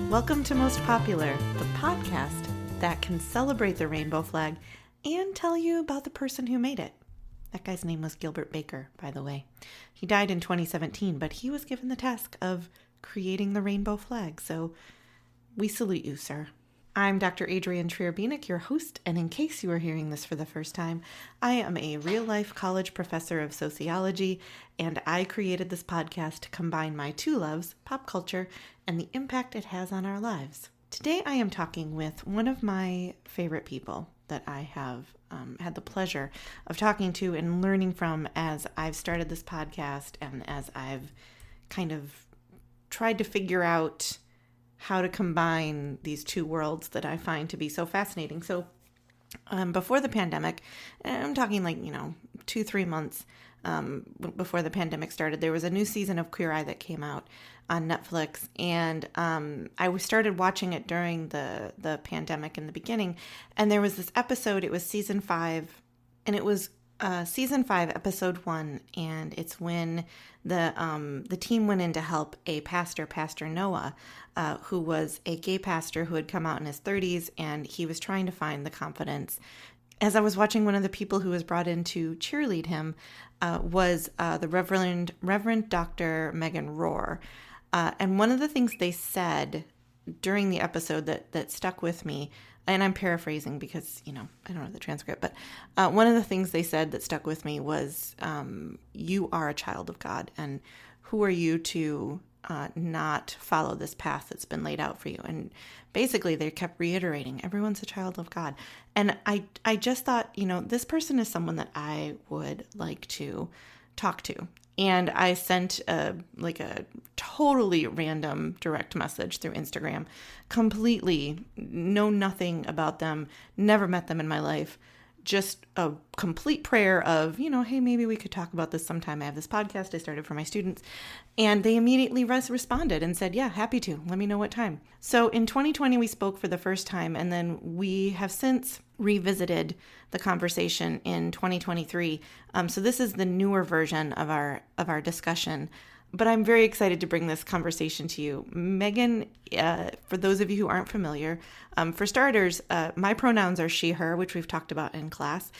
Welcome to Most Popular, the podcast that can celebrate the rainbow flag and tell you about the person who made it. That guy's name was Gilbert Baker, by the way. He died in 2017, but he was given the task of creating the rainbow flag, so we salute you, sir. I'm Dr. Adrienne Trier-Bieniek, your host, and in case you are hearing this for the first time, I am a real-life college professor of sociology, and I created this podcast to combine my two loves, pop culture, and the impact it has on our lives. Today I am talking with one of my favorite people that I have had the pleasure of talking to and learning from as I've started this podcast and as I've kind of tried to figure out how to combine these two worlds that I find to be so fascinating. So before the pandemic, and I'm talking 2-3 months before the pandemic started, there was a new season of Queer Eye that came out on Netflix, and I started watching it during the pandemic in the beginning, and there was this episode. It was season 5, and it was season 5, episode 1, and it's when the team went in to help a Pastor Noah, who was a gay pastor who had come out in his 30s, and he was trying to find the confidence. As I was watching, one of the people who was brought in to cheerlead him was the Reverend Dr. Megan Rohrer. And one of the things they said during the episode that stuck with me, and I'm paraphrasing because, I don't know the transcript, but one of the things they said that stuck with me was, you are a child of God, and who are you to not follow this path that's been laid out for you? And basically they kept reiterating, everyone's a child of God. And I just thought, this person is someone that I would like to talk to. And I sent a totally random direct message through Instagram, completely know nothing about them, never met them in my life, just a complete prayer of, hey, maybe we could talk about this sometime. I have this podcast I started for my students. And they immediately responded and said, yeah, happy to. Let me know what time. So in 2020, we spoke for the first time, and then we have since revisited the conversation in 2023. So this is the newer version of our discussion. But I'm very excited to bring this conversation to you. Megan, for those of you who aren't familiar, for starters, my pronouns are she, her, which we've talked about in class.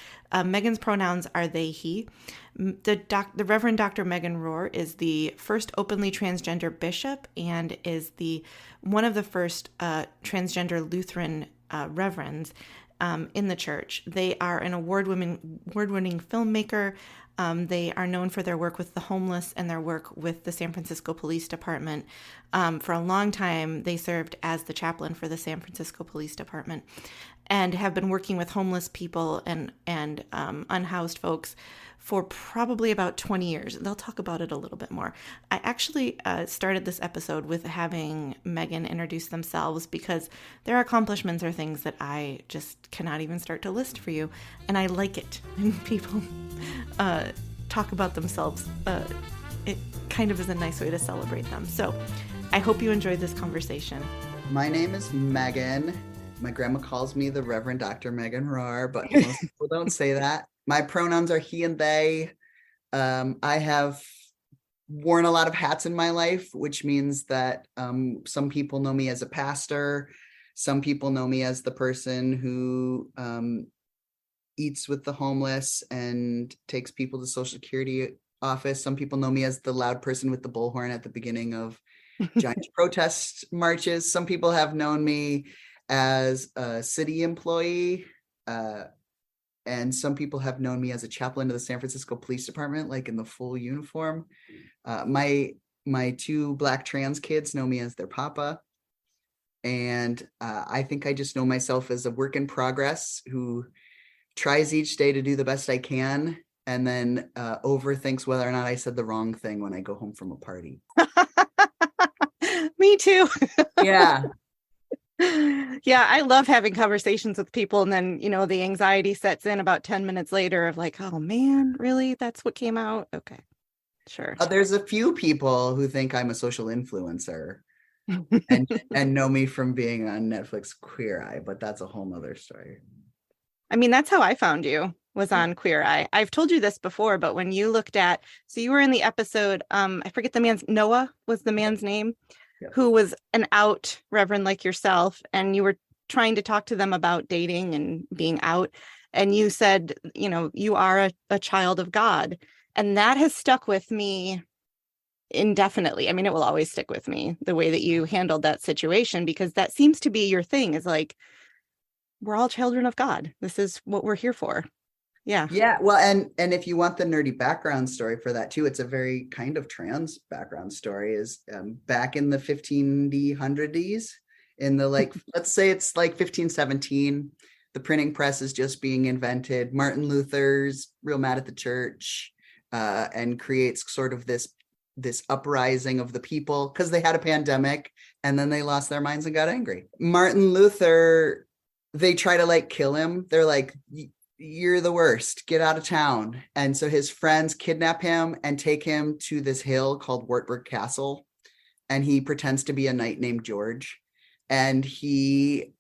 Megan's pronouns are they, he. The Reverend Dr. Megan Rohrer is the first openly transgender bishop and is one of the first transgender Lutheran reverends in the church. They are an award-winning filmmaker. They are known for their work with the homeless and their work with the San Francisco Police Department. For a long time, they served as the chaplain for the San Francisco Police Department and have been working with homeless people and unhoused folks for probably about 20 years. They'll talk about it a little bit more. I actually started this episode with having Megan introduce themselves because their accomplishments are things that I just cannot even start to list for you. And I like it when people talk about themselves. It kind of is a nice way to celebrate them. So I hope you enjoyed this conversation. My name is Megan. My grandma calls me the Reverend Dr. Megan Rohrer, but most people don't say that. My pronouns are he and they. I have worn a lot of hats in my life, which means that some people know me as a pastor. Some people know me as the person who eats with the homeless and takes people to Social Security office. Some people know me as the loud person with the bullhorn at the beginning of giant protest marches. Some people have known me as a city employee. And some people have known me as a chaplain to the San Francisco Police Department, like in the full uniform. My 2 Black trans kids know me as their papa. And I think I just know myself as a work in progress who tries each day to do the best I can and then overthinks whether or not I said the wrong thing when I go home from a party. Me too. Yeah. Yeah, I love having conversations with people, and then, the anxiety sets in about 10 minutes later of like, oh man, really? That's what came out? Okay, sure. There's a few people who think I'm a social influencer and know me from being on Netflix Queer Eye, but that's a whole nother story. I mean, that's how I found you, was on Queer Eye. I've told you this before, but when you looked at, so you were in the episode, I forget the man's, Noah was the man's name. Yep. who was an out reverend like yourself, and you were trying to talk to them about dating and being out. And you said, you are a child of God. And that has stuck with me indefinitely. I mean, it will always stick with me, the way that you handled that situation, because that seems to be your thing, is like, we're all children of God. This is what we're here for. Yeah. Yeah. Well, and if you want the nerdy background story for that too, it's a very kind of trans background story. Is back in the 1500s, in the let's say it's like 1517, the printing press is just being invented. Martin Luther's real mad at the church, and creates sort of this uprising of the people because they had a pandemic and then they lost their minds and got angry. Martin Luther, they try to kill him. They're like, you're the worst, get out of town. And so his friends kidnap him and take him to this hill called Wartburg Castle. And he pretends to be a knight named George. And he,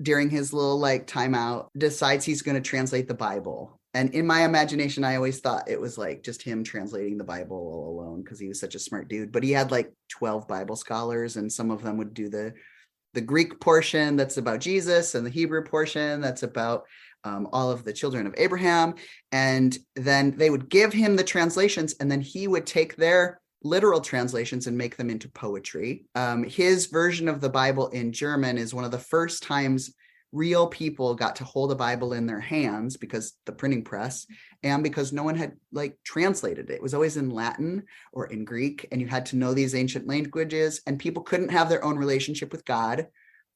during his little timeout, decides he's going to translate the Bible. And in my imagination, I always thought it was just him translating the Bible all alone because he was such a smart dude. But he had 12 Bible scholars, and some of them would do the Greek portion that's about Jesus and the Hebrew portion that's about all of the children of Abraham. And then they would give him the translations, and then he would take their literal translations and make them into poetry. His version of the Bible in German is one of the first times real people got to hold a Bible in their hands, because the printing press, and because no one had translated it. It was always in Latin or in Greek, and you had to know these ancient languages, and people couldn't have their own relationship with God.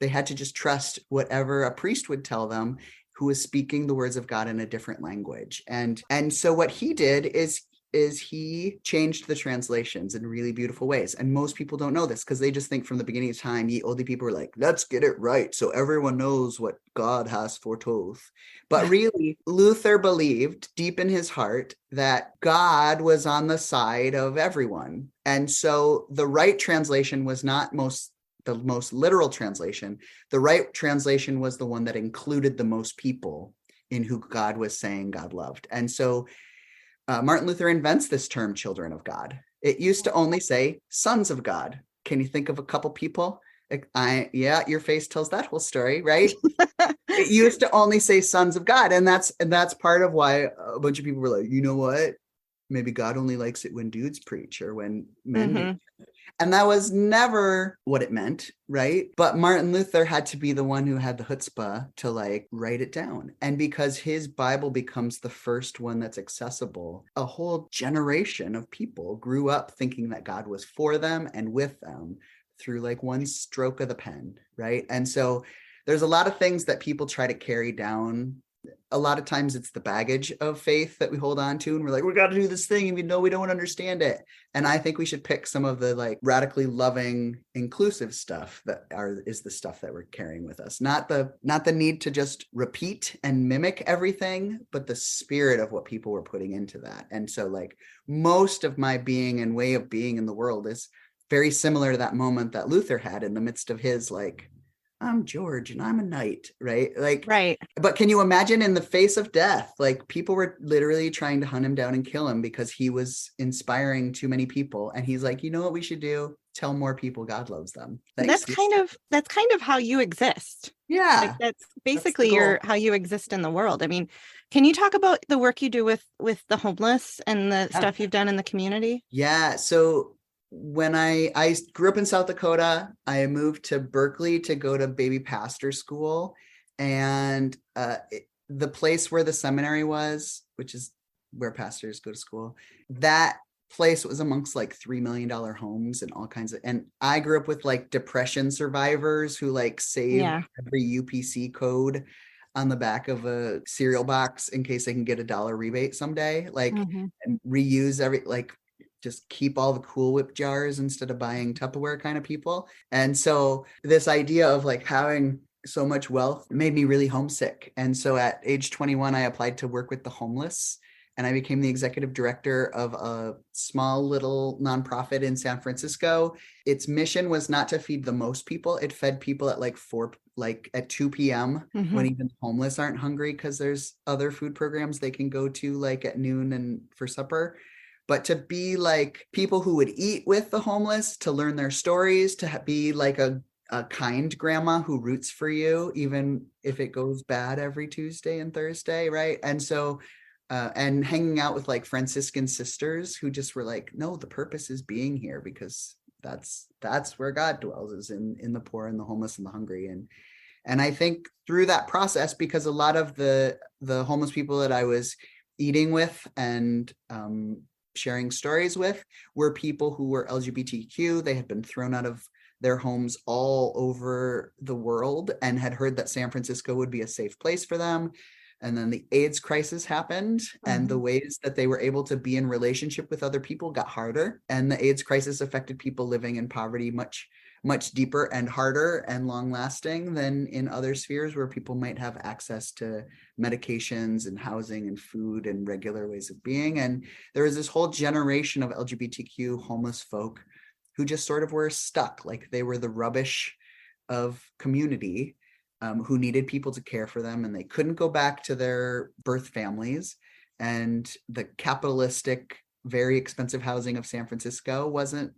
They had to just trust whatever a priest would tell them, who was speaking the words of God in a different language. And so what he did is he changed the translations in really beautiful ways. And most people don't know this because they just think from the beginning of time, ye olde people were like, let's get it right so everyone knows what God has foretold. But really, Luther believed deep in his heart that God was on the side of everyone. And so the right translation was not the most literal translation. The right translation was the one that included the most people in who God was saying God loved. And so Martin Luther invents this term, children of God. It used to only say sons of God. Can you think of a couple people? Your face tells that whole story, right? It used to only say sons of God. And that's part of why a bunch of people were like, you know what? Maybe God only likes it when dudes preach or when men do. And that was never what it meant, right? But Martin Luther had to be the one who had the chutzpah to write it down. And because his Bible becomes the first one that's accessible, a whole generation of people grew up thinking that God was for them and with them through one stroke of the pen, right? And so there's a lot of things that people try to carry down. A lot of times it's the baggage of faith that we hold on to, and we're like, we got to do this thing even though we don't understand it. And I think we should pick some of the radically loving, inclusive stuff that is the stuff that we're carrying with us. Not the need to just repeat and mimic everything, but the spirit of what people were putting into that. And so most of my being and way of being in the world is very similar to that moment that Luther had in the midst of his I'm George and I'm a knight, right? Right. But can you imagine in the face of death, people were literally trying to hunt him down and kill him because he was inspiring too many people. And he's like, you know what we should do? Tell more people God loves them. That's kind of how you exist. Yeah. That's basically how you exist in the world. I mean, can you talk about the work you do with the homeless and the stuff you've done in the community? Yeah. So when I grew up in South Dakota, I moved to Berkeley to go to baby pastor school. And the place where the seminary was, which is where pastors go to school, that place was amongst $3 million homes and all kinds of, and I grew up with depression survivors who saved every UPC code on the back of a cereal box in case they can get $1 rebate someday, and reuse just keep all the Cool Whip jars instead of buying Tupperware kind of people. And so this idea of having so much wealth made me really homesick. And so at age 21, I applied to work with the homeless, and I became the executive director of a small little nonprofit in San Francisco. Its mission was not to feed the most people. It fed people at at 2 p.m. when even homeless aren't hungry because there's other food programs they can go to at noon and for supper. but to be like people who would eat with the homeless, to learn their stories, to be like a kind grandma who roots for you, even if it goes bad every Tuesday and Thursday, right? And so, and hanging out with like Franciscan sisters who just were like, no, the purpose is being here because that's where God dwells, is in the poor and the homeless and the hungry. And I think through that process, because a lot of the homeless people that I was eating with and sharing stories with were people who were LGBTQ. They had been thrown out of their homes all over the world and had heard that San Francisco would be a safe place for them. And then the AIDS crisis happened, and the ways that they were able to be in relationship with other people got harder. And the AIDS crisis affected people living in poverty much, much deeper and harder and long lasting than in other spheres where people might have access to medications and housing and food and regular ways of being. And there was this whole generation of LGBTQ homeless folk who just sort of were stuck, like they were the rubbish of community, who needed people to care for them, and they couldn't go back to their birth families. And the capitalistic, very expensive housing of San Francisco wasn't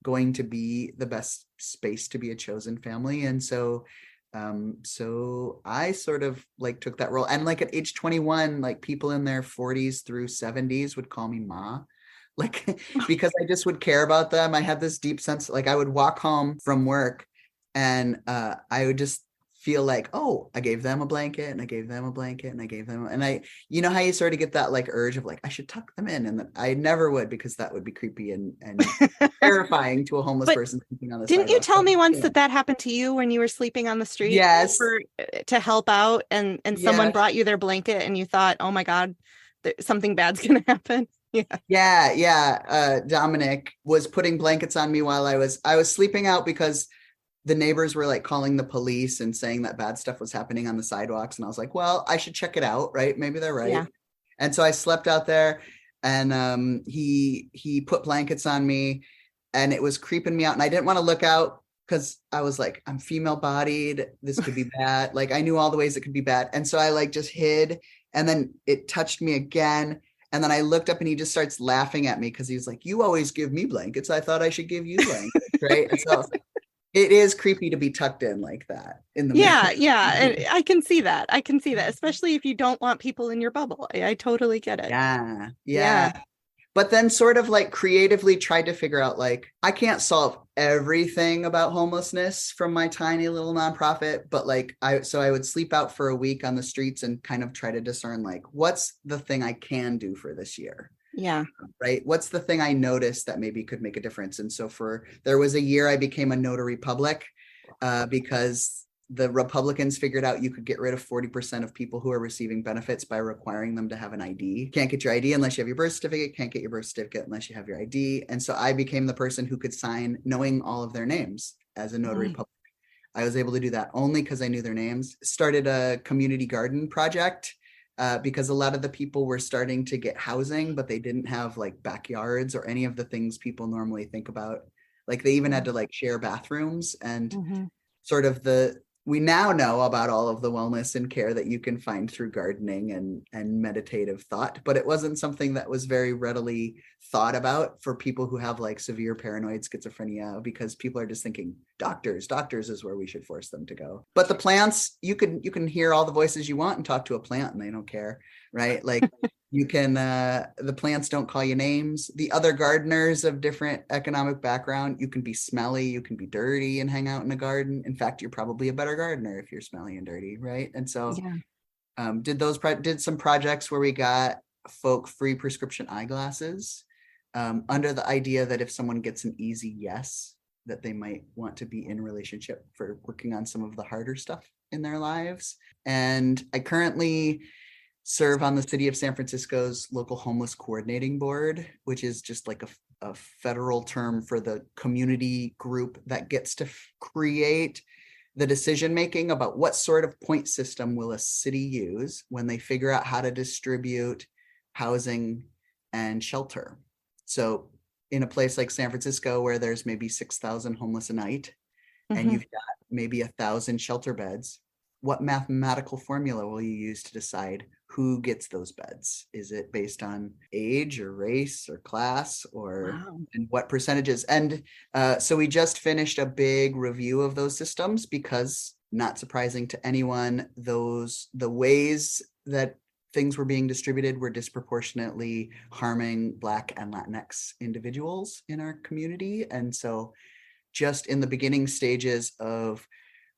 going to be the best space to be a chosen family. And so I sort of like took that role. And like at age 21, like people in their 40s through 70s would call me Ma, like, because I just would care about them. I had this deep sense, like I would walk home from work and I would just feel like, oh, I gave them a blanket and I gave them a blanket and I gave them, and I, you know how you sort of get that like urge of like, I should tuck them in, and then I never would, because that would be creepy and terrifying to a homeless person sleeping on the sidewalk. Didn't you tell me once yeah. that happened to you when you were sleeping on the street? Yes. To help out, and someone brought you their blanket and you thought, oh my God, something bad's going to happen. Yeah. Dominic was putting blankets on me while I was sleeping out, because the neighbors were like calling the police and saying that bad stuff was happening on the sidewalks. And I was like, well, I should check it out, right? Maybe they're right. Yeah. And so I slept out there, and he put blankets on me, and it was creeping me out. And I didn't want to look out because I was like, I'm female bodied. This could be bad. Like I knew all the ways it could be bad. And so I like just hid, and then it touched me again. And then I looked up and he just starts laughing at me because he was like, you always give me blankets. I thought I should give you blankets, right? And so I was like, it is creepy to be tucked in like that in the middle. And I can see that, especially if you don't want people in your bubble. I totally get it. Yeah. But then sort of like creatively tried to figure out, like, I can't solve everything about homelessness from my tiny little nonprofit, but like I would sleep out for a week on the streets and kind of try to discern, like, what's the thing I can do for this year? Yeah. Right. What's the thing I noticed that maybe could make a difference? And so there was a year I became a notary public because the Republicans figured out you could get rid of 40% of people who are receiving benefits by requiring them to have an ID. Can't get your ID unless you have your birth certificate. Can't get your birth certificate unless you have your ID. And so I became the person who could sign knowing all of their names as a notary public. I was able to do that only because I knew their names. Started a community garden project. Because a lot of the people were starting to get housing, but they didn't have like backyards or any of the things people normally think about. Like they even had to like share bathrooms, and sort of we now know about all of the wellness and care that you can find through gardening and meditative thought, but it wasn't something that was very readily thought about for people who have like severe paranoid schizophrenia, because people are just thinking doctors is where we should force them to go. But the plants, you can hear all the voices you want and talk to a plant and they don't care, right? Like you can, the plants don't call you names. The other gardeners of different economic background, you can be smelly, you can be dirty and hang out in a garden. In fact, you're probably a better gardener if you're smelly and dirty, right? And so did some projects where we got folk free prescription eyeglasses under the idea that if someone gets an easy yes, that they might want to be in relationship for working on some of the harder stuff in their lives. And I currently serve on the city of San Francisco's local homeless coordinating board, which is just like a federal term for the community group that gets to create the decision-making about what sort of point system will a city use when they figure out how to distribute housing and shelter. So in a place like San Francisco, where there's maybe 6,000 homeless a night, and you've got maybe 1,000 shelter beds, what mathematical formula will you use to decide who gets those beds. Is it based on age or race or class or and what percentages? And so we just finished a big review of those systems because, not surprising to anyone, the ways that things were being distributed were disproportionately harming Black and Latinx individuals in our community. And so just in the beginning stages of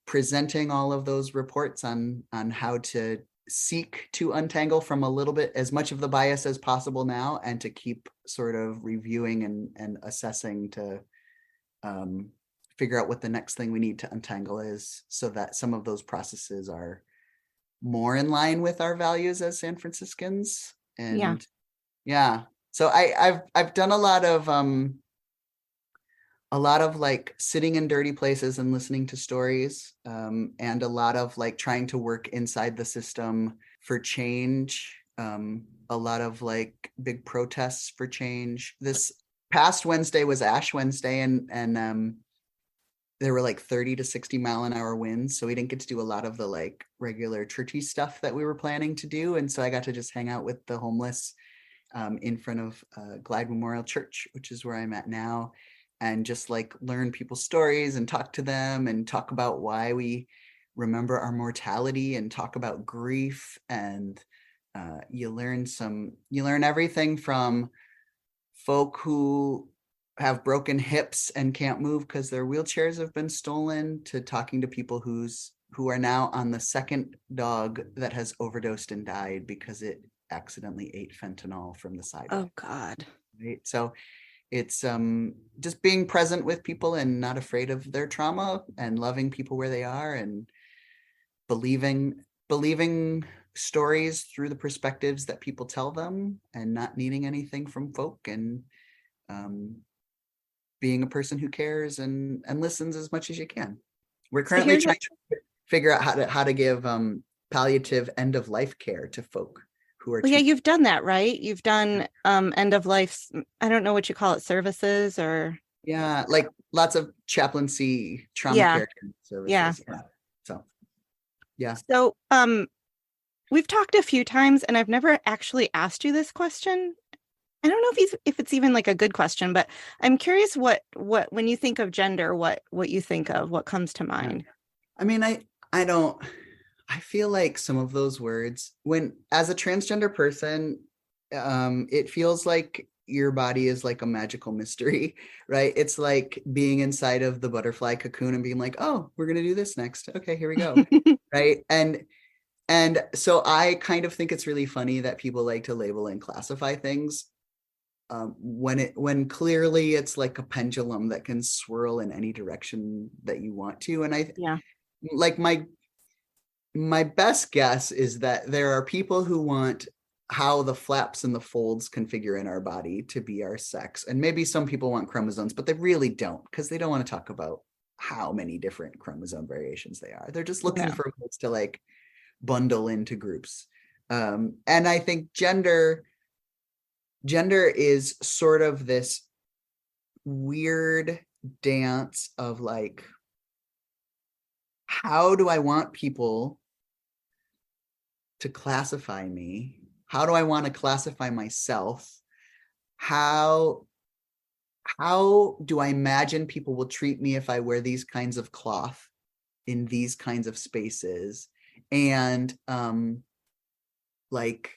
presenting all of those reports on how to seek to untangle from a little bit as much of the bias as possible now, and to keep sort of reviewing and assessing to figure out what the next thing we need to untangle is, so that some of those processes are more in line with our values as San Franciscans. And so I've done a lot of like sitting in dirty places and listening to stories, and a lot of like trying to work inside the system for change, a lot of like big protests for change. This past Wednesday was Ash Wednesday, and there were like 30 to 60 mile an hour winds, so we didn't get to do a lot of the like regular churchy stuff that we were planning to do. And so I got to just hang out with the homeless in front of Glide Memorial Church, which is where I'm at now, and just like learn people's stories and talk to them and talk about why we remember our mortality and talk about grief. And you learn everything from folk who have broken hips and can't move because their wheelchairs have been stolen, to talking to people who are now on the second dog that has overdosed and died because it accidentally ate fentanyl from the sidewalk. Oh God. Right. So it's just being present with people and not afraid of their trauma, and loving people where they are, and believing stories through the perspectives that people tell them, and not needing anything from folk, and being a person who cares and listens as much as you can. We're currently trying to figure out how to give palliative end of life care to folk who are. Well, yeah, you've done that, right? You've done end of life. I don't know what you call it, services or. Yeah, like lots of chaplaincy trauma care services. Yeah. So, yeah. So, we've talked a few times, and I've never actually asked you this question. I don't know if it's even like a good question, but I'm curious what when you think of gender, what you think of, what comes to mind. I mean, I feel like some of those words, when as a transgender person, it feels like your body is like a magical mystery, right? It's like being inside of the butterfly cocoon and being like, oh, we're going to do this next. Okay, here we go. Right. And so I kind of think it's really funny that people like to label and classify things when clearly it's like a pendulum that can swirl in any direction that you want to. And like my best guess is that there are people who want how the flaps and the folds configure in our body to be our sex. And maybe some people want chromosomes, but they really don't, because they don't want to talk about how many different chromosome variations they are. They're just looking for ways to like bundle into groups. And I think gender is sort of this weird dance of like, how do I want people to classify me? How do I want to classify myself? How do I imagine people will treat me if I wear these kinds of cloth in these kinds of spaces? And like,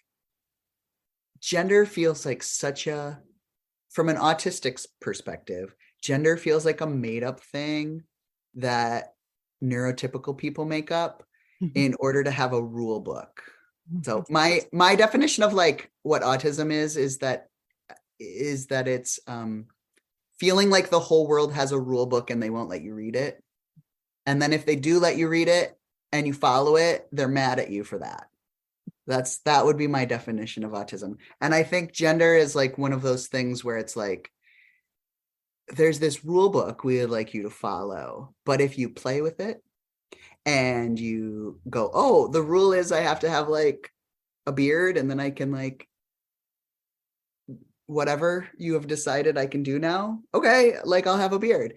gender feels like from an autistic perspective, gender feels like a made up thing that neurotypical people make up in order to have a rule book. So my definition of like what autism is that it's feeling like the whole world has a rule book and they won't let you read it. And then if they do let you read it and you follow it, they're mad at you for that. That would be my definition of autism. And I think gender is like one of those things where it's like, there's this rule book we would like you to follow, but if you play with it and you go, oh, the rule is I have to have like a beard, and then I can like whatever you have decided I can do now. Okay, like I'll have a beard.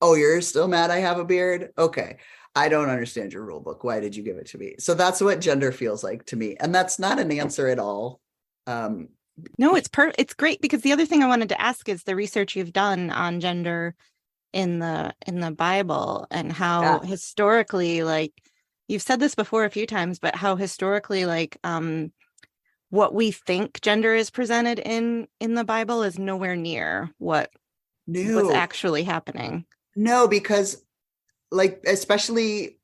Oh, you're still mad I have a beard? Okay. I don't understand your rule book. Why did you give it to me? So that's what gender feels like to me. And that's not an answer at all. No, it's great, because the other thing I wanted to ask is the research you've done on gender in the Bible, and how historically, like you've said this before a few times, but how historically, like what we think gender is presented in the Bible is nowhere near what's actually happening. No, because like, especially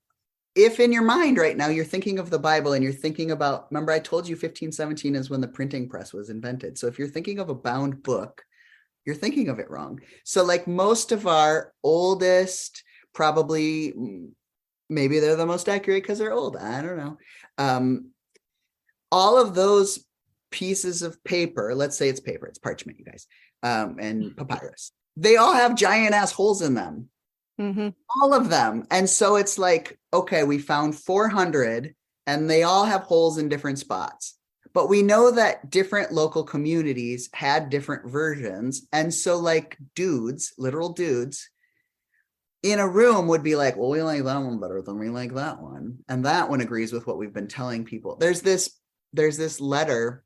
if in your mind right now, you're thinking of the Bible and you're thinking about, remember I told you 1517 is when the printing press was invented. So if you're thinking of a bound book, you're thinking of it wrong. So like most of our oldest, probably, maybe they're the most accurate because they're old, I don't know. All of those pieces of paper, let's say it's paper, it's parchment, you guys, and papyrus, they all have giant ass holes in them. Mm-hmm. All of them. And so it's like, okay, we found 400 and they all have holes in different spots. But we know that different local communities had different versions. And so like dudes, literal dudes in a room would be like, well, we like that one better than we like that one. And that one agrees with what we've been telling people. There's this letter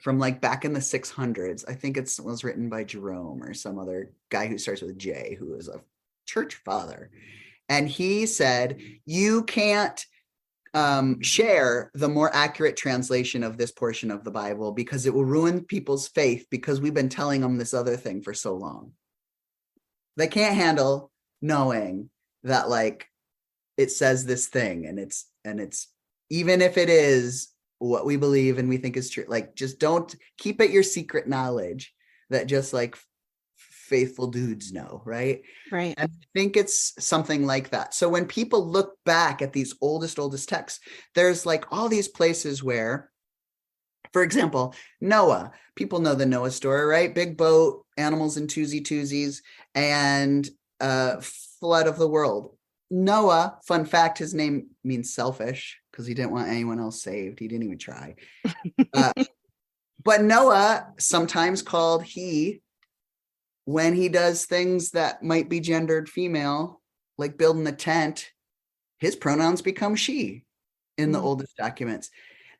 from like back in the 600s. I think it was written by Jerome or some other guy who starts with J, who is a church father. And he said, you can't share the more accurate translation of this portion of the Bible because it will ruin people's faith, because we've been telling them this other thing for so long. They can't handle knowing that like it says this thing and it's even if it is what we believe and we think is true, like just don't keep it your secret knowledge that just like faithful dudes know, right? Right. And I think it's something like that. So when people look back at these oldest texts, there's like all these places where, for example, Noah, people know the Noah story, right? Big boat, animals in twosies, and flood of the world. Noah, fun fact, his name means selfish because he didn't want anyone else saved. He didn't even try. But Noah, sometimes called he, when he does things that might be gendered female, like building a tent, his pronouns become she in the oldest documents.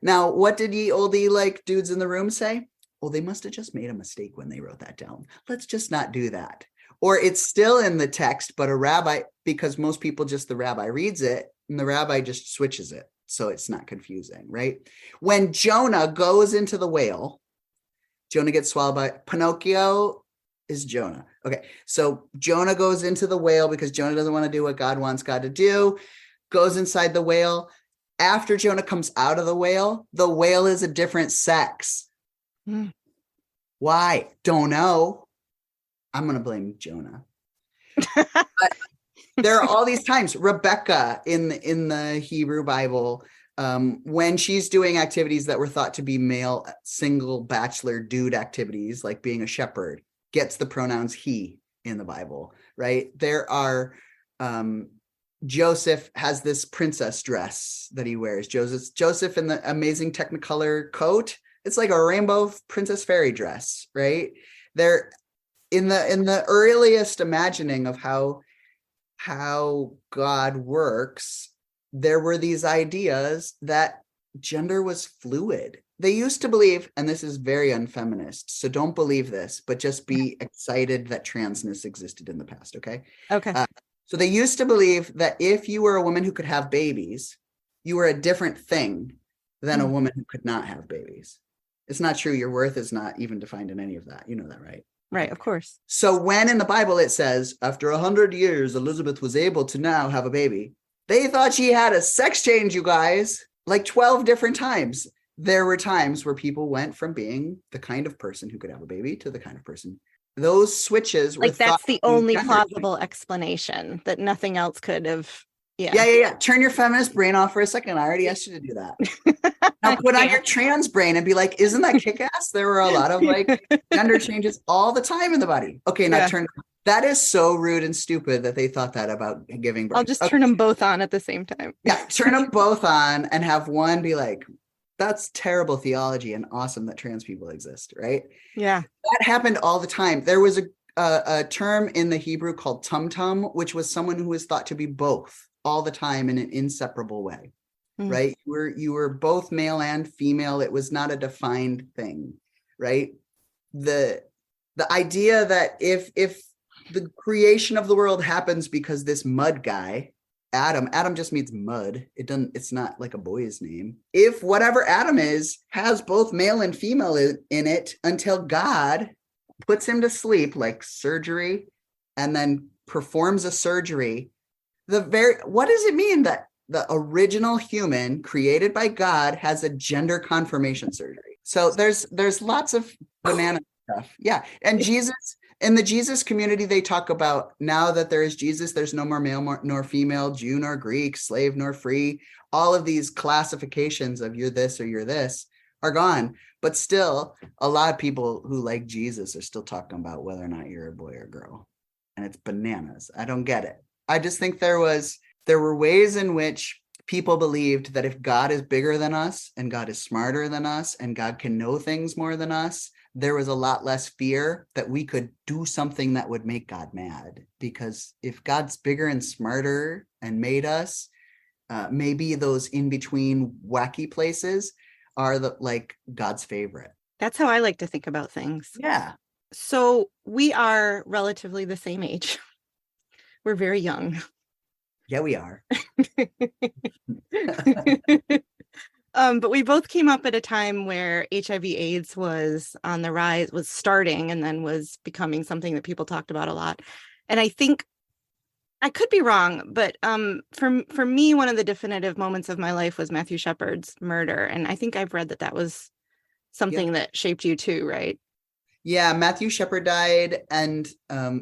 Now, what did ye oldie like dudes in the room say? Well, they must have just made a mistake when they wrote that down. Let's just not do that. Or it's still in the text, but a rabbi, because most people just, the rabbi reads it and the rabbi just switches it. So it's not confusing, right? When Jonah goes into the whale, Jonah gets swallowed by Pinocchio is Jonah. Okay. So Jonah goes into the whale because Jonah doesn't want to do what God wants God to do, goes inside the whale. After Jonah comes out of the whale is a different sex. Why? Don't know. I'm going to blame Jonah. But there are all these times. Rebecca in the Hebrew Bible, when she's doing activities that were thought to be male, single bachelor dude activities, like being a shepherd, gets the pronouns he in the Bible, right? There are, Joseph has this princess dress that he wears. Joseph in the amazing Technicolor coat. It's like a rainbow princess fairy dress, right? They're in the earliest imagining of how God works. There were these ideas that gender was fluid. They used to believe, and this is very unfeminist, so don't believe this, but just be excited that transness existed in the past, okay? Okay. So they used to believe that if you were a woman who could have babies, you were a different thing than a woman who could not have babies. It's not true. Your worth is not even defined in any of that. You know that, right? Right, of course. So when in the Bible it says, after 100 years, Elizabeth was able to now have a baby, they thought she had a sex change, you guys, like 12 different times. There were times where people went from being the kind of person who could have a baby to the kind of person. Those switches were like that's the only plausible explanation, that nothing else could have. Yeah. Turn your feminist brain off for a second. I already asked you to do that. Now put on your trans brain and be like, isn't that kick-ass? There were a lot of like gender changes all the time in the body. Okay, now turn. That is so rude and stupid that they thought that about giving birth. I'll just turn them both on at the same time. Yeah, turn them both on and have one be like, that's terrible theology and awesome that trans people exist, right? Yeah. That happened all the time. There was a term in the Hebrew called tum-tum, which was someone who was thought to be both all the time in an inseparable way, Mm. right? You were both male and female. It was not a defined thing, right? The idea that if the creation of the world happens because this mud guy, Adam just means mud. It's not like a boy's name. If whatever Adam is has both male and female in it until God puts him to sleep, like surgery, and then performs a surgery, what does it mean that the original human created by God has a gender confirmation surgery? So there's lots of banana stuff. Yeah. And Jesus, in the Jesus community, they talk about now that there is Jesus, there's no more male nor female, Jew nor Greek, slave nor free. All of these classifications of you're this or you're this are gone. But still, a lot of people who like Jesus are still talking about whether or not you're a boy or girl. And it's bananas. I don't get it. I just think there were ways in which people believed that if God is bigger than us and God is smarter than us and God can know things more than us, there was a lot less fear that we could do something that would make God mad. Because if God's bigger and smarter and made us, maybe those in between wacky places are like God's favorite. That's how I like to think about things. Yeah. So we are relatively the same age. We're very young. Yeah, we are. But we both came up at a time where HIV/AIDS was on the rise, was starting, and then was becoming something that people talked about a lot. And I think I could be wrong, but for me, one of the definitive moments of my life was Matthew Shepard's murder. And I think I've read that was something that shaped you too, right? Yeah, Matthew Shepard died. And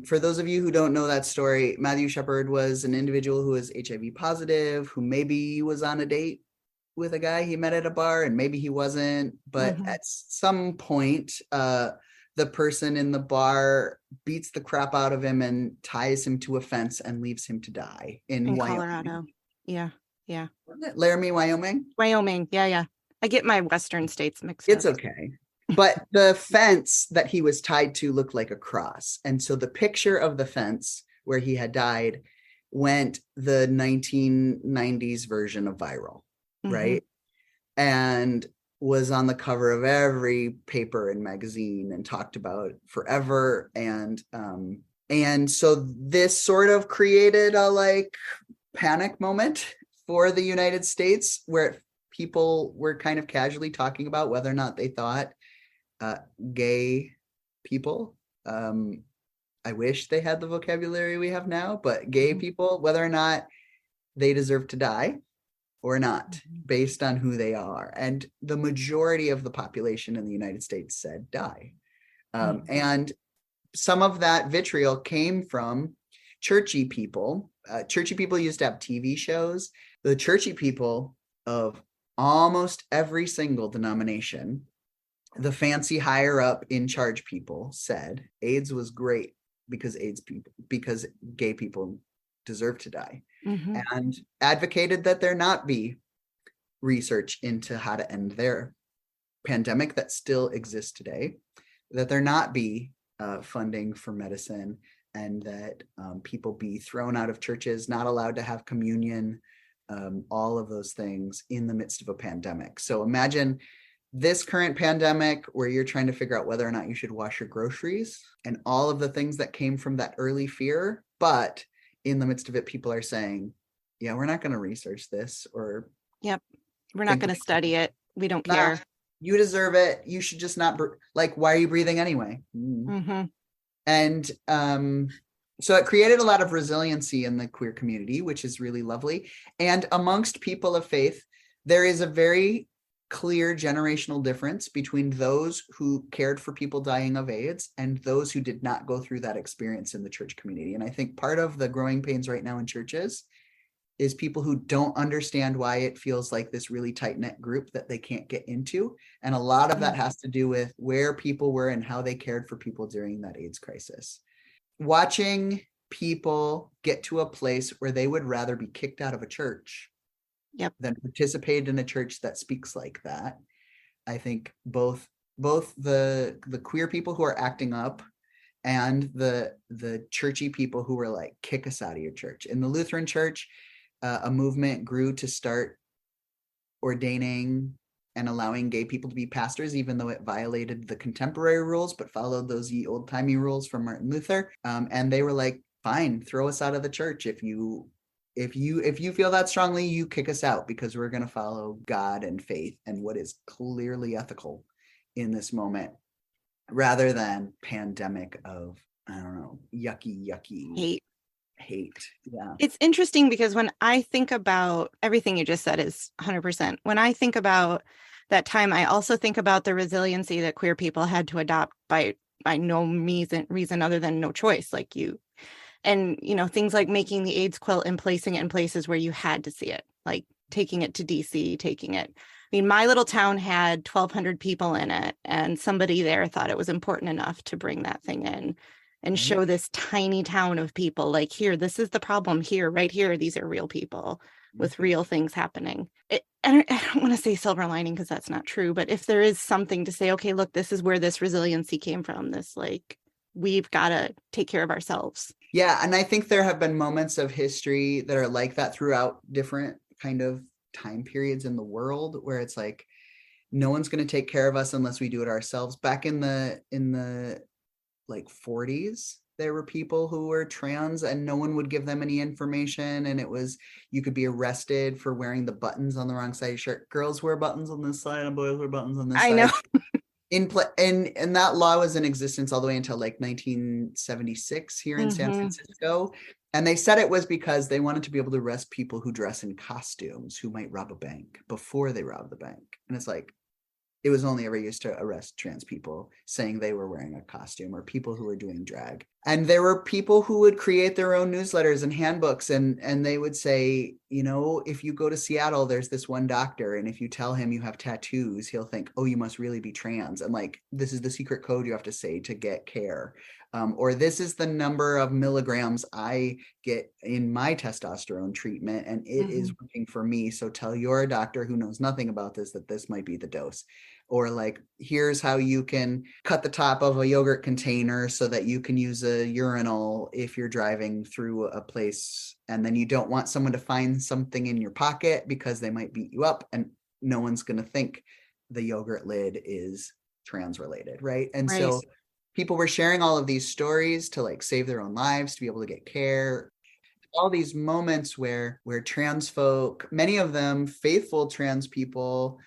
for those of you who don't know that story, Matthew Shepard was an individual who was HIV positive, who maybe was on a date with a guy he met at a bar, and maybe he wasn't. But at some point, the person in the bar beats the crap out of him and ties him to a fence and leaves him to die in Colorado. Yeah. Laramie, Wyoming? Wyoming. Yeah. I get my Western states mixed up. It's up. okay. But the fence that he was tied to looked like a cross. And so the picture of the fence where he had died went the 1990s version of viral, right? And was on the cover of every paper and magazine and talked about forever. And so this sort of created a panic moment for the United States, where people were kind of casually talking about whether or not they thought gay people, I wish they had the vocabulary we have now, but gay people, whether or not they deserve to die or not, based on who they are. And the majority of the population in the United States said die. And some of that vitriol came from churchy people. Churchy people used to have TV shows. The churchy people of almost every single denomination, the fancy higher up in charge people, said AIDS was great because gay people deserve to die, and advocated that there not be research into how to end their pandemic that still exists today, that there not be funding for medicine, and that people be thrown out of churches, not allowed to have communion, all of those things in the midst of a pandemic. So imagine this current pandemic where you're trying to figure out whether or not you should wash your groceries and all of the things that came from that early fear. But in the midst of it, people are saying, yeah, we're not going to research this, or we're not going to study it. We don't care. You deserve it. You should just not why are you breathing anyway? And so it created a lot of resiliency in the queer community, which is really lovely. And amongst people of faith, there is a very clear generational difference between those who cared for people dying of AIDS and those who did not go through that experience in the church community. And I think part of the growing pains right now in churches is people who don't understand why it feels like this really tight-knit group that they can't get into. And a lot of that has to do with where people were and how they cared for people during that AIDS crisis. Watching people get to a place where they would rather be kicked out of a church than participate in a church that speaks like that. I think both the queer people who are acting up and the churchy people who were like, kick us out of your church. In the Lutheran church, a movement grew to start ordaining and allowing gay people to be pastors, even though it violated the contemporary rules, but followed those ye old-timey rules from Martin Luther. And they were like, fine, throw us out of the church. If you feel that strongly, you kick us out, because we're going to follow God and faith and what is clearly ethical in this moment, rather than pandemic of, I don't know, yucky hate. Yeah. It's interesting because when I think about everything you just said is 100%. When I think about that time, I also think about the resiliency that queer people had to adopt by no reason other than no choice, like you. And, things like making the AIDS quilt and placing it in places where you had to see it, like taking it to DC, my little town had 1,200 people in it, and somebody there thought it was important enough to bring that thing in and show this tiny town of people, like, here, this is the problem here, right here. These are real people with real things happening. I don't want to say silver lining, because that's not true, but if there is something to say, okay, look, this is where this resiliency came from, this, like, we've got to take care of ourselves. Yeah. And I think there have been moments of history that are like that throughout different kind of time periods in the world, where it's like, no one's going to take care of us unless we do it ourselves. Back in the like 40s, there were people who were trans and no one would give them any information. And it was, you could be arrested for wearing the buttons on the wrong side of your shirt. Girls wear buttons on this side and boys wear buttons on this side. I know. And that law was in existence all the way until like 1976 here in San Francisco. And they said it was because they wanted to be able to arrest people who dress in costumes who might rob a bank before they rob the bank. And it's like, it was only ever used to arrest trans people saying they were wearing a costume, or people who were doing drag. And there were people who would create their own newsletters and handbooks, and they would say, if you go to Seattle, there's this one doctor, and if you tell him you have tattoos, he'll think, oh, you must really be trans. And like, this is the secret code you have to say to get care. Or this is the number of milligrams I get in my testosterone treatment, and it is working for me. So tell your doctor, who knows nothing about this, that this might be the dose. Or like, here's how you can cut the top of a yogurt container so that you can use a urinal if you're driving through a place, and then you don't want someone to find something in your pocket because they might beat you up, and no one's going to think the yogurt lid is trans related, right? And so people were sharing all of these stories to like save their own lives, to be able to get care. All these moments where trans folk, many of them faithful trans people,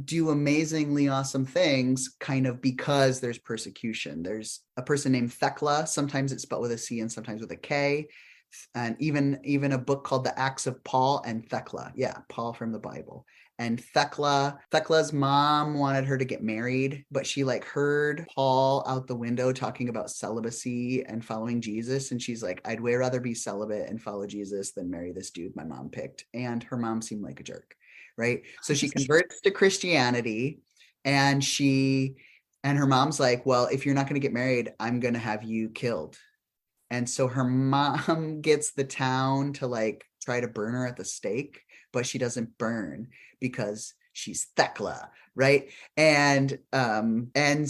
do amazingly awesome things, kind of because there's persecution. There's a person named Thecla. Sometimes it's spelled with a C and sometimes with a K. And even a book called The Acts of Paul and Thecla. Yeah, Paul from the Bible. And Thecla's mom wanted her to get married, but she like heard Paul out the window talking about celibacy and following Jesus. And she's like, I'd way rather be celibate and follow Jesus than marry this dude my mom picked. And her mom seemed like a jerk. Right. So she converts to Christianity, and her mom's like, well, if you're not going to get married, I'm going to have you killed. And so her mom gets the town to like try to burn her at the stake, but she doesn't burn because she's Thecla. Right. And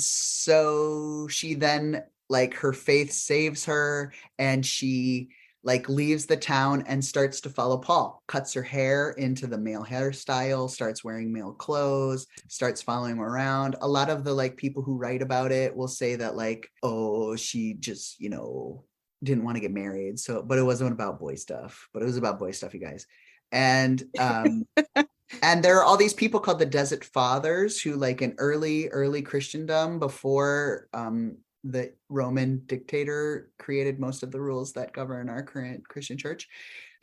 so she then, like, her faith saves her, and she like leaves the town and starts to follow Paul, cuts her hair into the male hairstyle, starts wearing male clothes, starts following him around. A lot of the like people who write about it will say that like, oh, she just, didn't want to get married. So, but it wasn't about boy stuff, but it was about boy stuff, you guys. And, and there are all these people called the Desert Fathers who, like, in early Christendom, before, the Roman dictator created most of the rules that govern our current Christian church,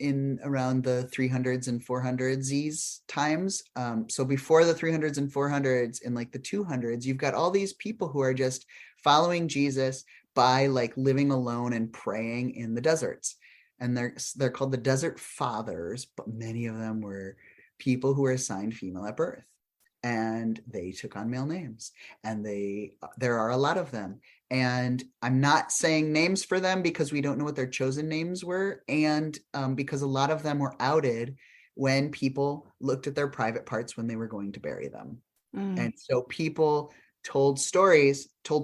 in around the 300s and 400s times. So before the 300s and 400s, in like the 200s, you've got all these people who are just following Jesus by like living alone and praying in the deserts. And they're called the Desert Fathers, but many of them were people who were assigned female at birth. And they took on male names, and there are a lot of them. And I'm not saying names for them because we don't know what their chosen names were. And because a lot of them were outed when people looked at their private parts when they were going to bury them. And so people told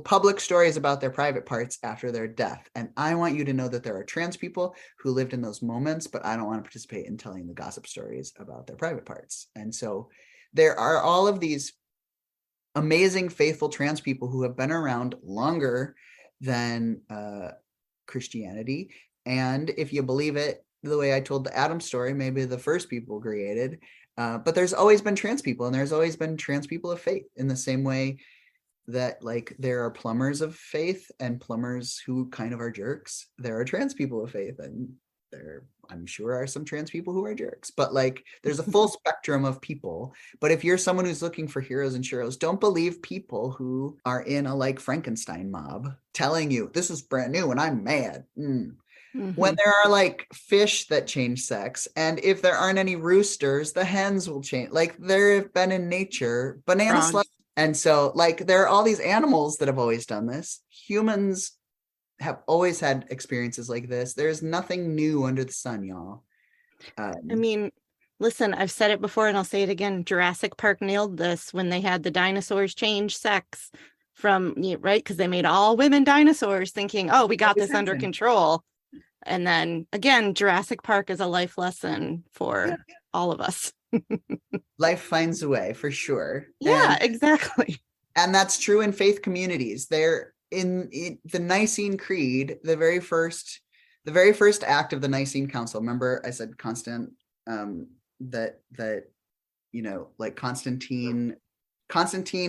public stories about their private parts after their death. And I want you to know that there are trans people who lived in those moments, but I don't want to participate in telling the gossip stories about their private parts. And so there are all of these amazing, faithful trans people who have been around longer than Christianity. And if you believe it, the way I told the Adam story, maybe the first people created, but there's always been trans people, and there's always been trans people of faith, in the same way that like there are plumbers of faith and plumbers who kind of are jerks. There are trans people of faith, and there, I'm sure, are some trans people who are jerks, but like there's a full spectrum of people. But if you're someone who's looking for heroes and sheroes, don't believe people who are in a like Frankenstein mob telling you this is brand new and I'm mad. When there are like fish that change sex, and if there aren't any roosters, the hens will change. Like there have been in nature banana slugs. And so like there are all these animals that have always done this. Humans have always had experiences like this. There's nothing new under the sun, y'all. I mean, listen, I've said it before and I'll say it again. Jurassic Park nailed this when they had the dinosaurs change sex from, right? Because they made all women dinosaurs thinking, oh, we got this under control. And then again, Jurassic Park is a life lesson for all of us. Life finds a way, for sure. Yeah, exactly. And that's true in faith communities. They're in the Nicene Creed, the very first act of the Nicene Council. Remember, I said Constant, that like Constantine,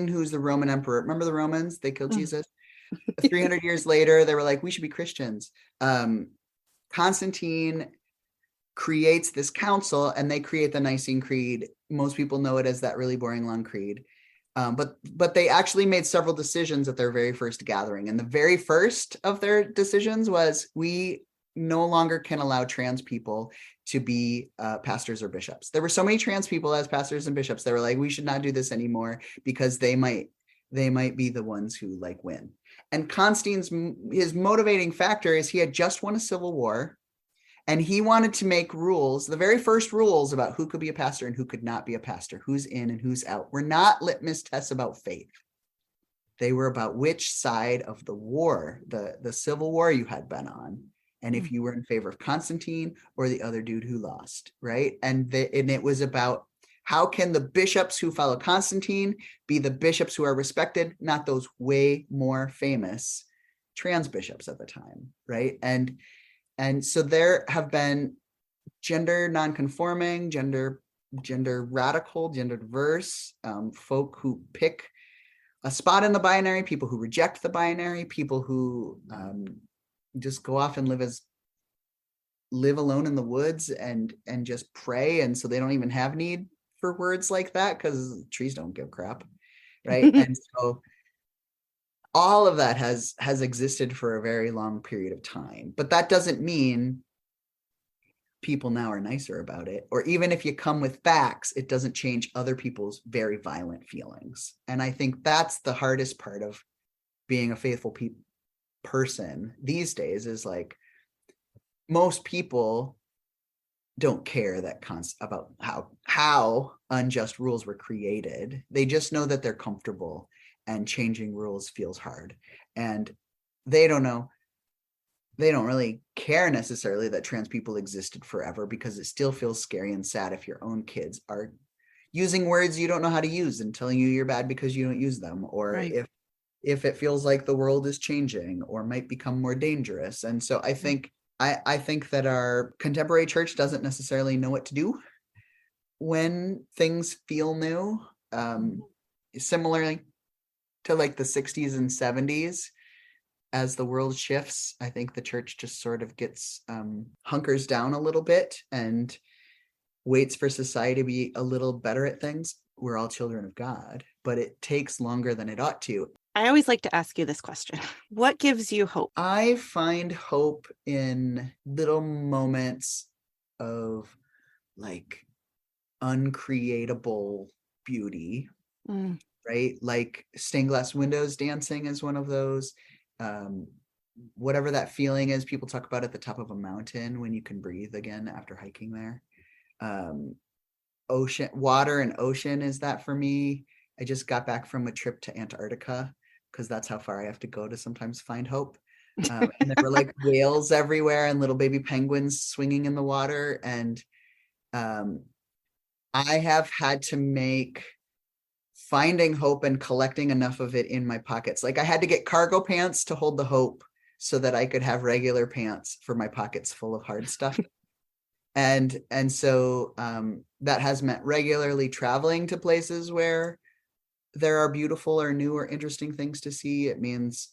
who's the Roman emperor. Remember the Romans? They killed Jesus. 300 years later, they were like, we should be Christians. Constantine creates this council, and they create the Nicene Creed. Most people know it as that really boring long creed. But they actually made several decisions at their very first gathering. And the very first of their decisions was, we no longer can allow trans people to be pastors or bishops. There were so many trans people as pastors and bishops. They were like, we should not do this anymore because they might be the ones who like win. And Constantine's, his motivating factor is he had just won a civil war, and he wanted to make rules. The very first rules about who could be a pastor and who could not be a pastor, who's in and who's out, were not litmus tests about faith. They were about which side of the war, the civil war you had been on, and if you were in favor of Constantine or the other dude who lost, right? And it was about, how can the bishops who follow Constantine be the bishops who are respected, not those way more famous trans bishops at the time, right? And so there have been gender nonconforming, gender radical, gender diverse folk who pick a spot in the binary, people who reject the binary, people who just go off and live alone in the woods and just pray, and so they don't even have need for words like that because trees don't give crap, right? And so all of that has existed for a very long period of time, but that doesn't mean people now are nicer about it, or even if you come with facts, it doesn't change other people's very violent feelings. And I think that's the hardest part of being a faithful person these days, is like, most people don't care about how unjust rules were created. They just know that they're comfortable, and changing rules feels hard. And they don't really care necessarily that trans people existed forever, because it still feels scary and sad if your own kids are using words you don't know how to use and telling you you're bad because you don't use them, or if it feels like the world is changing or might become more dangerous. And so I think that our contemporary church doesn't necessarily know what to do when things feel new. Similarly to like the 60s and 70s, as the world shifts, I think the church just sort of gets hunkers down a little bit and waits for society to be a little better at things. We're all children of God, but it takes longer than it ought to. I always like to ask you this question. What gives you hope? I find hope in little moments of like uncreatable beauty, right? Like stained glass windows dancing is one of those. Whatever that feeling is, people talk about at the top of a mountain when you can breathe again after hiking there. Ocean, water and ocean is that for me. I just got back from a trip to Antarctica because that's how far I have to go to sometimes find hope. And there were like whales everywhere and little baby penguins swinging in the water. And I have had to make finding hope and collecting enough of it in my pockets. Like I had to get cargo pants to hold the hope so that I could have regular pants for my pockets full of hard stuff. And so that has meant regularly traveling to places where there are beautiful or new or interesting things to see. It means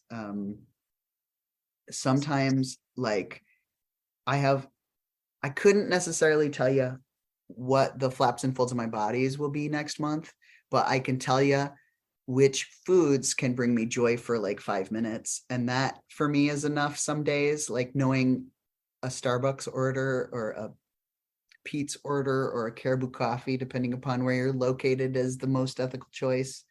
sometimes like I couldn't necessarily tell you what the flaps and folds of my bodies will be next month, but I can tell you which foods can bring me joy for like 5 minutes. And that for me is enough some days, like knowing a Starbucks order or a Pete's order or a Caribou coffee, depending upon where you're located, is the most ethical choice.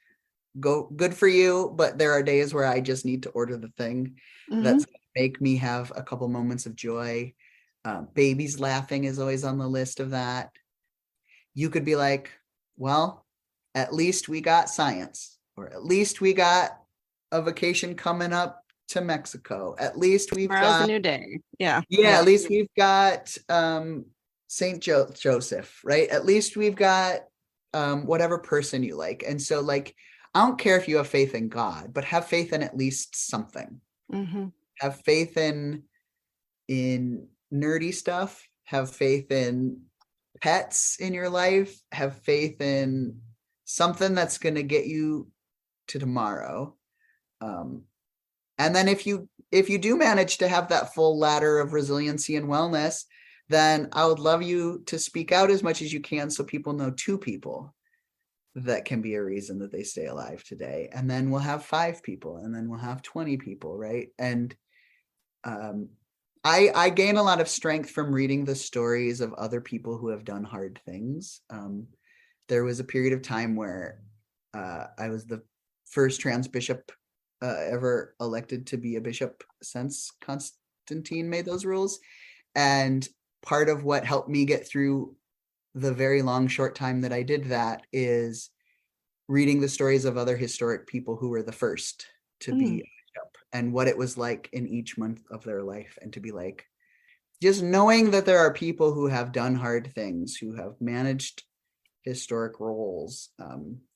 Good for you. But there are days where I just need to order the thing that's going to make me have a couple moments of joy. Babies laughing is always on the list of that. You could be like, well, at least we got science, or at least we got a vacation coming up to Mexico. At least we've got a new day. Yeah. At least we've got Saint Joseph, right? At least we've got whatever person you like. And so like, I don't care if you have faith in God, but have faith in at least something. Have faith in nerdy stuff, have faith in pets in your life, have faith in something that's going to get you to tomorrow. And then if you do manage to have that full ladder of resiliency and wellness, then I would love you to speak out as much as you can so people know 2 people that can be a reason that they stay alive today. And then we'll have 5 people, and then we'll have 20 people, right? And I gain a lot of strength from reading the stories of other people who have done hard things. There was a period of time where I was the first trans bishop ever elected to be a bishop since Constantine made those rules. And part of what helped me get through the very long, short time that I did that is reading the stories of other historic people who were the first to be a bishop and what it was like in each month of their life. And to be like, just knowing that there are people who have done hard things, who have managed historic roles.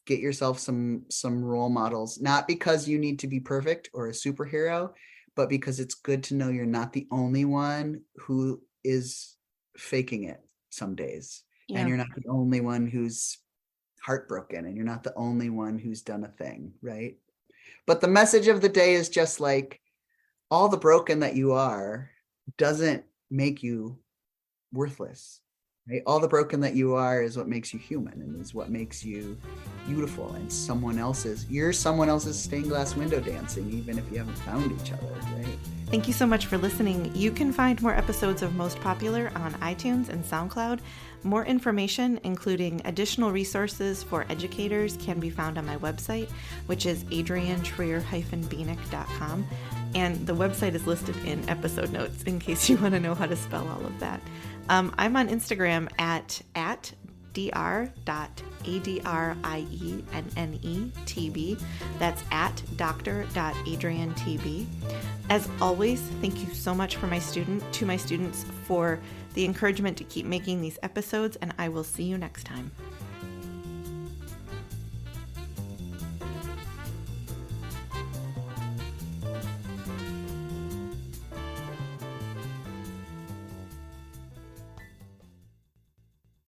Get yourself some role models, not because you need to be perfect or a superhero, but because it's good to know you're not the only one who is faking it some days. Yeah. And you're not the only one who's heartbroken, and you're not the only one who's done a thing, right? But the message of the day is just like, all the broken that you are doesn't make you worthless. Right? All the broken that you are is what makes you human and is what makes you beautiful. And you're someone else's stained glass window dancing, even if you haven't found each other, right? Thank you so much for listening. You can find more episodes of Most Popular on iTunes and SoundCloud. More information, including additional resources for educators, can be found on my website, which is Trier-Bieniek.com. And the website is listed in episode notes in case you want to know how to spell all of that. I'm on Instagram at dr.adriennetb. That's at dr.adrientb. As always, thank you so much to my students for the encouragement to keep making these episodes, and I will see you next time.